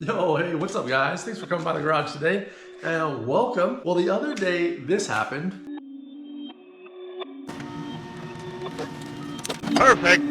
Yo, hey, what's up guys? Thanks for coming by the garage today and welcome. Well, the other day this happened. Perfect.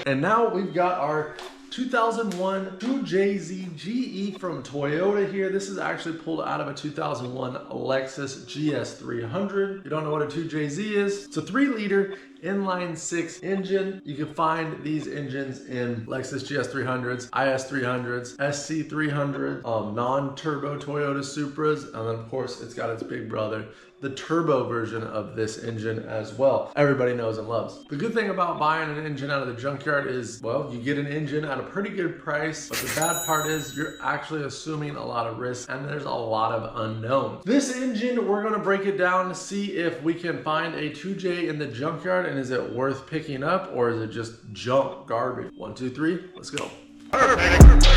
And now we've got our 2001 2JZ GE from Toyota here. This is actually pulled out of a 2001 Lexus GS300. If you don't know what a 2JZ is, it's a 3-liter inline 6 engine. You can find these engines in Lexus GS300s, IS300s, SC300s, non-turbo Toyota Supras, and then of course it's got its big brother, the turbo version of this engine as well. Everybody knows and loves. The good thing about buying an engine out of the junkyard is, well, you get an engine at a pretty good price, but the bad part is you're actually assuming a lot of risk and there's a lot of unknowns. This engine, we're gonna break it down to see if we can find a 2J in the junkyard and is it worth picking up or is it just junk garbage? 1, 2, 3, let's go. Perfect.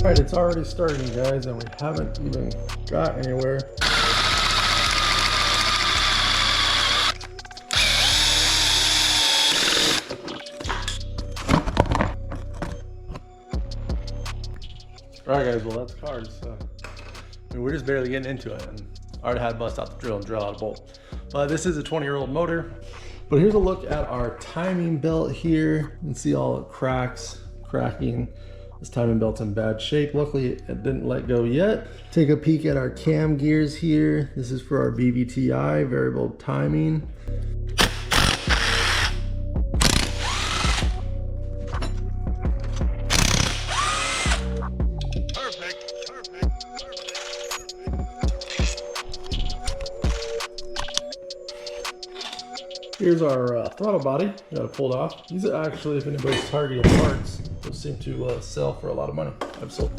Alright, it's already starting, guys, and we haven't even got anywhere. Alright guys, well that's cars, so I mean, we're just barely getting into it and already had to bust out the drill and drill out a bolt. But this is a 20-year-old motor. But here's a look at our timing belt here. You can see all the cracking. This timing belt's in bad shape. Luckily, it didn't let go yet. Take a peek at our cam gears here. This is for our VVTi, variable timing. Here's our throttle body. Got it pulled off. These are actually, if anybody's targeting parts, those seem to sell for a lot of money. Absolutely.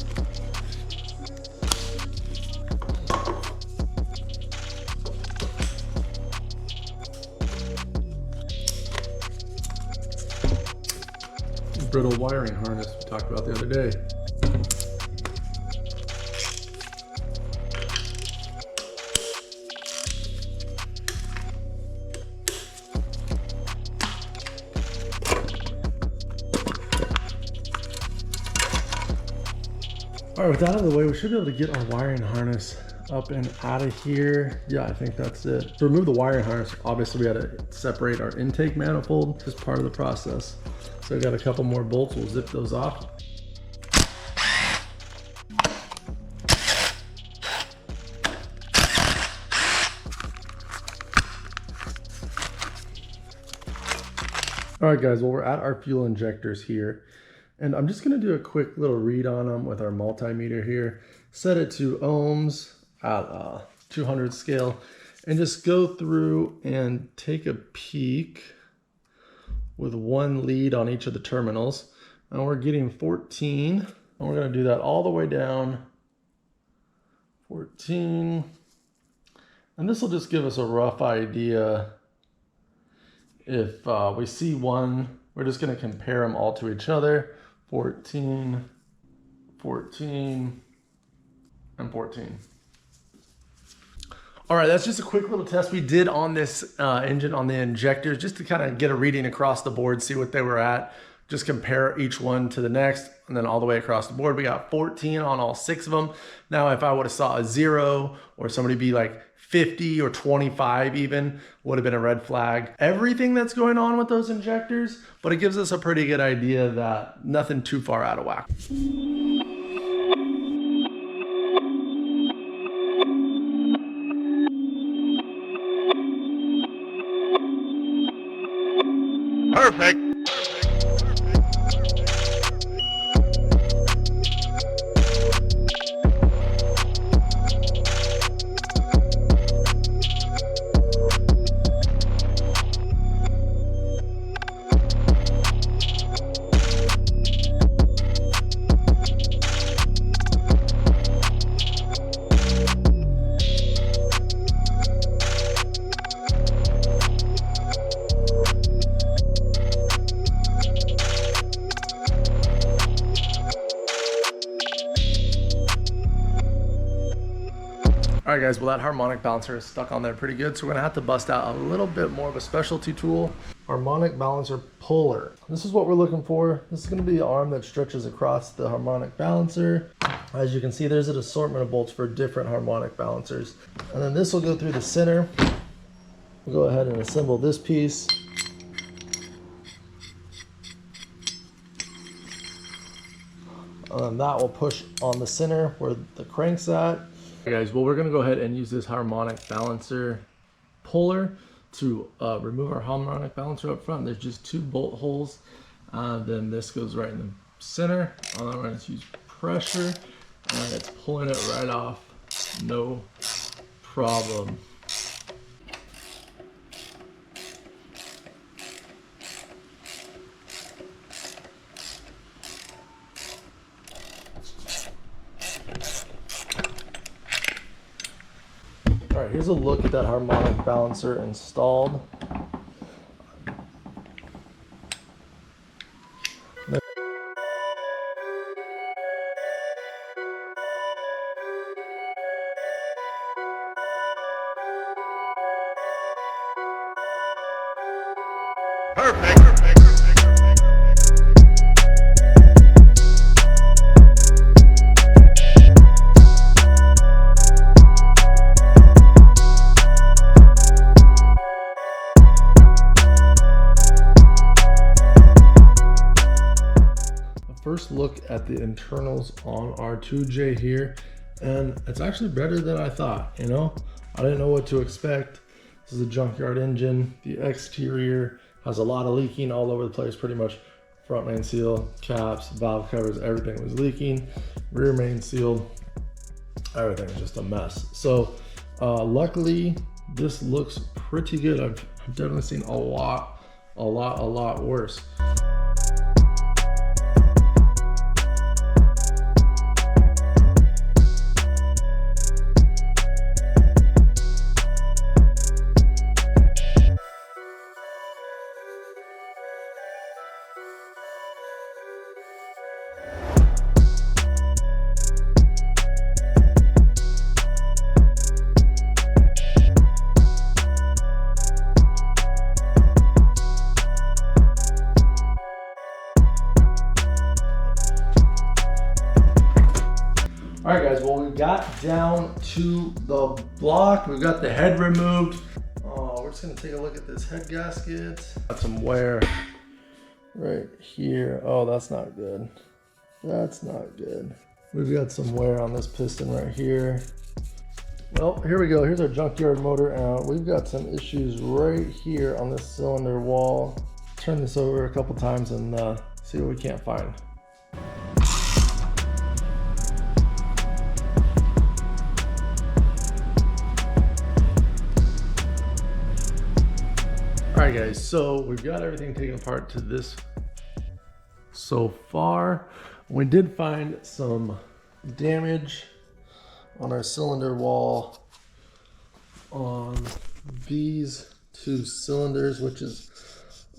Brittle wiring harness we talked about the other day. All right, with that out of the way, we should be able to get our wiring harness up and out of here. Yeah, I think that's it. To remove the wiring harness, obviously we had to separate our intake manifold. This is part of the process. So I got a couple more bolts, we'll zip those off. All right guys, well we're at our fuel injectors here. And I'm just gonna do a quick little read on them with our multimeter here. Set it to ohms at 200 scale and just go through and take a peek with one lead on each of the terminals. And we're getting 14. And we're gonna do that all the way down. 14. And this will just give us a rough idea. If we see one, we're just gonna compare them all to each other. 14, 14, and 14. All right, that's just a quick little test we did on this engine on the injectors, just to kind of get a reading across the board, see what they were at, just compare each one to the next, and then all the way across the board. We got 14 on all 6 of them. Now, if I would have saw a 0 or somebody be like 50 or 25 even, would have been a red flag. Everything that's going on with those injectors, but it gives us a pretty good idea that nothing too far out of whack. Perfect. All right guys, well that harmonic balancer is stuck on there pretty good, so we're gonna have to bust out a little bit more of a specialty tool. Harmonic balancer puller. This is what we're looking for. This is gonna be the arm that stretches across the harmonic balancer. As you can see, there's an assortment of bolts for different harmonic balancers. And then this will go through the center. We'll go ahead and assemble this piece. And then that will push on the center where the crank's at. Okay guys, well we're gonna go ahead and use this harmonic balancer puller to remove our harmonic balancer up front. There's just 2 bolt holes. Then this goes right in the center. All I'm going to use pressure, and it's pulling it right off. No problem. All right, here's a look at that harmonic balancer installed. Perfect. First look at the internals on our 2J here, and it's actually better than I thought. You know, I didn't know what to expect. This is a Junkyard engine. The exterior has a lot of leaking all over the place, pretty much. Front main seal, caps, valve covers, everything was leaking. Rear main sealed, everything was just a mess. So luckily this looks pretty good. I've definitely seen a lot worse. All right guys, well we got down to the block. We've got the head removed. We're just gonna take a look at this head gasket. Got some wear right here. Oh, that's not good. That's not good. We've got some wear on this piston right here. Well, here we go. Here's our Junkyard motor out. We've got some issues right here on this cylinder wall. Turn this over a couple times and see what we can't find. All right guys, so we've got everything taken apart to this so far. We did find some damage on our cylinder wall on these 2 cylinders, which is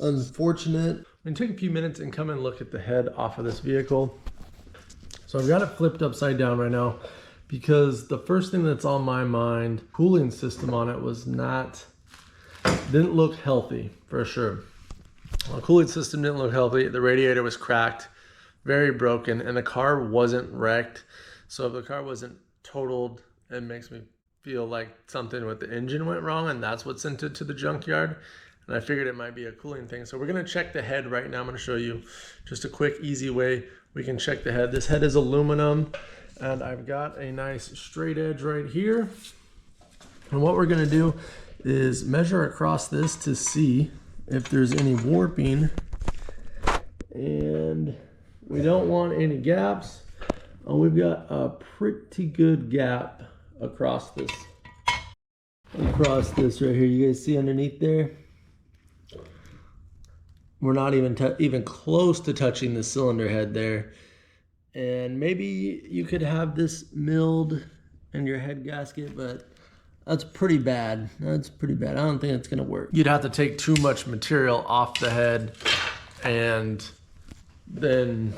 unfortunate. I'm gonna take a few minutes and come and look at the head off of this vehicle. So I've got it flipped upside down right now because the first thing that's on my mind, cooling system on it didn't look healthy for sure. The cooling system didn't look healthy. The radiator was cracked, very broken, and the car wasn't wrecked. So if the car wasn't totaled, it makes me feel like something with the engine went wrong, and that's what sent it to the junkyard. And I figured it might be a cooling thing. So we're gonna check the head right now. I'm gonna show you just a quick, easy way we can check the head. This head is aluminum, and I've got a nice straight edge right here. And what we're gonna do is measure across this to see if there's any warping, and we don't want any gaps. We've got a pretty good gap across this right here. You guys see underneath there? We're not even close to touching the cylinder head there. And maybe you could have this milled in your head gasket, but that's pretty bad. That's pretty bad. I don't think it's gonna work. You'd have to take too much material off the head and then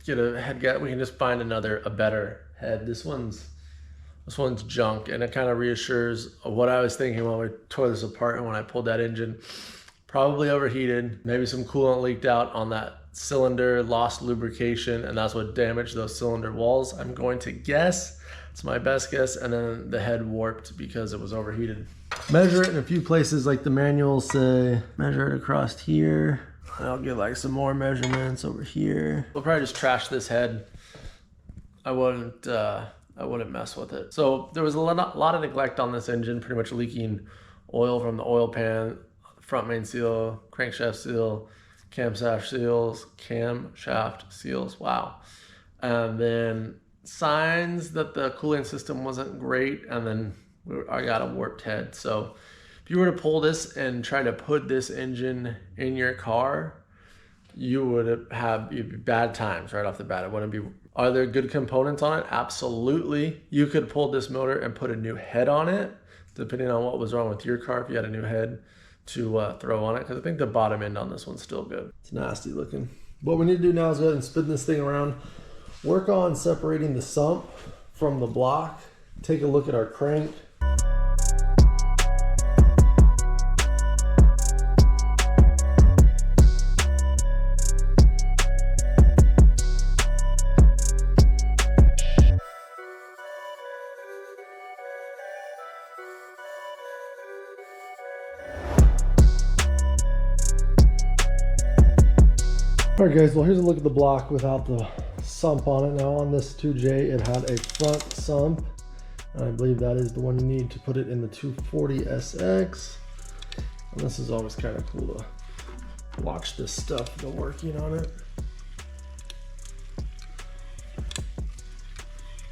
get a head gasket. We can just find a better head. This one's This one's junk, and it kind of reassures what I was thinking when we tore this apart and when I pulled that engine. Probably overheated, maybe some coolant leaked out on that cylinder, lost lubrication, and that's what damaged those cylinder walls. I'm going to guess, it's my best guess, and then the head warped because it was overheated. Measure it in a few places, like the manuals say, measure it across here. And I'll get like some more measurements over here. We'll probably just trash this head. I wouldn't mess with it. So there was a lot of neglect on this engine, pretty much leaking oil from the oil pan, front main seal, crankshaft seal, camshaft seals, wow. And then signs that the cooling system wasn't great, and then I got a warped head. So if you were to pull this and try to put this engine in your car, you would have bad times right off the bat. It wouldn't be. Are there good components on it? Absolutely. You could pull this motor and put a new head on it, depending on what was wrong with your car, if you had a new head to throw on it, because I think the bottom end on this one's still good. It's nasty looking. What we need to do now is go ahead and spin this thing around, work on separating the sump from the block, take a look at our crank. Alright guys, well here's a look at the block without the sump on it. Now on this 2J it had a front sump, and I believe that is the one you need to put it in the 240SX. And this is always kind of cool to watch this stuff go working on it.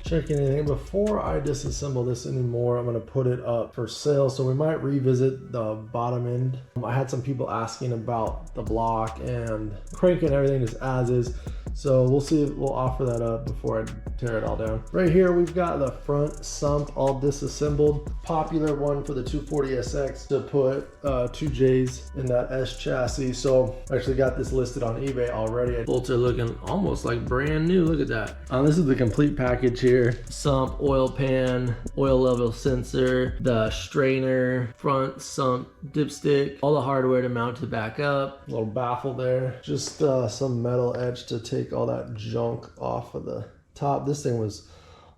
Check anything. Before I disassemble this anymore, I'm going to put it up for sale, so we might revisit the bottom end. I had some people asking about the block and crank and everything just as is, so we'll see if we'll offer that up before I tear it all down. Right here we've got the front sump all disassembled. Popular one for the 240SX to put 2Js in that S chassis. So I actually got this listed on eBay already. Bolts are looking almost like brand new. Look at that. This is the complete package here. Sump, oil pan, oil level sensor, the strainer, front sump dipstick, all the hardware to mount it back up, little baffle there, just some metal edge to take all that junk off of the top. This thing was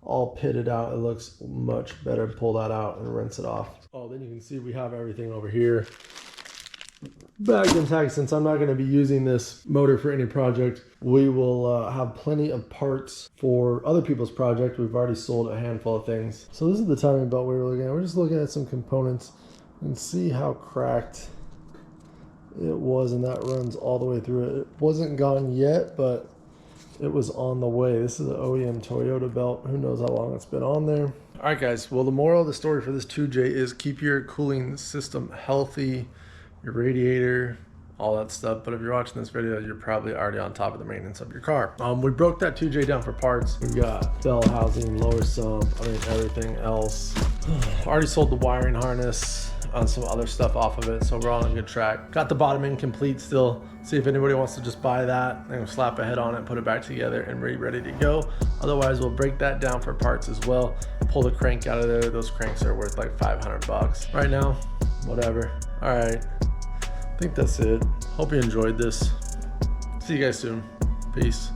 all pitted out. It looks much better. Pull that out and rinse it off. Oh, then you can see we have everything over here bagged and tagged. Since I'm not going to be using this motor for any project, we will have plenty of parts for other people's project. We've already sold a handful of things. So this is the timing belt we were looking at. We're just looking at some components and see how cracked it was, and that runs all the way through it. It wasn't gone yet, but it was on the way. This is an OEM Toyota belt. Who knows how long it's been on there. All right, guys. Well, the moral of the story for this 2J is keep your cooling system healthy, your radiator, all that stuff. But if you're watching this video, you're probably already on top of the maintenance of your car. We broke that 2J down for parts. We've got bell housing, lower sump, everything else. Already sold the wiring harness on some other stuff off of it, so we're on a good track. Got the bottom end complete still. See if anybody wants to just buy that and slap a head on it, put it back together, and be ready to go. Otherwise, we'll break that down for parts as well. Pull the crank out of there. Those cranks are worth like 500 bucks right now. Whatever. All right, I think that's it. Hope you enjoyed this. See you guys soon. Peace.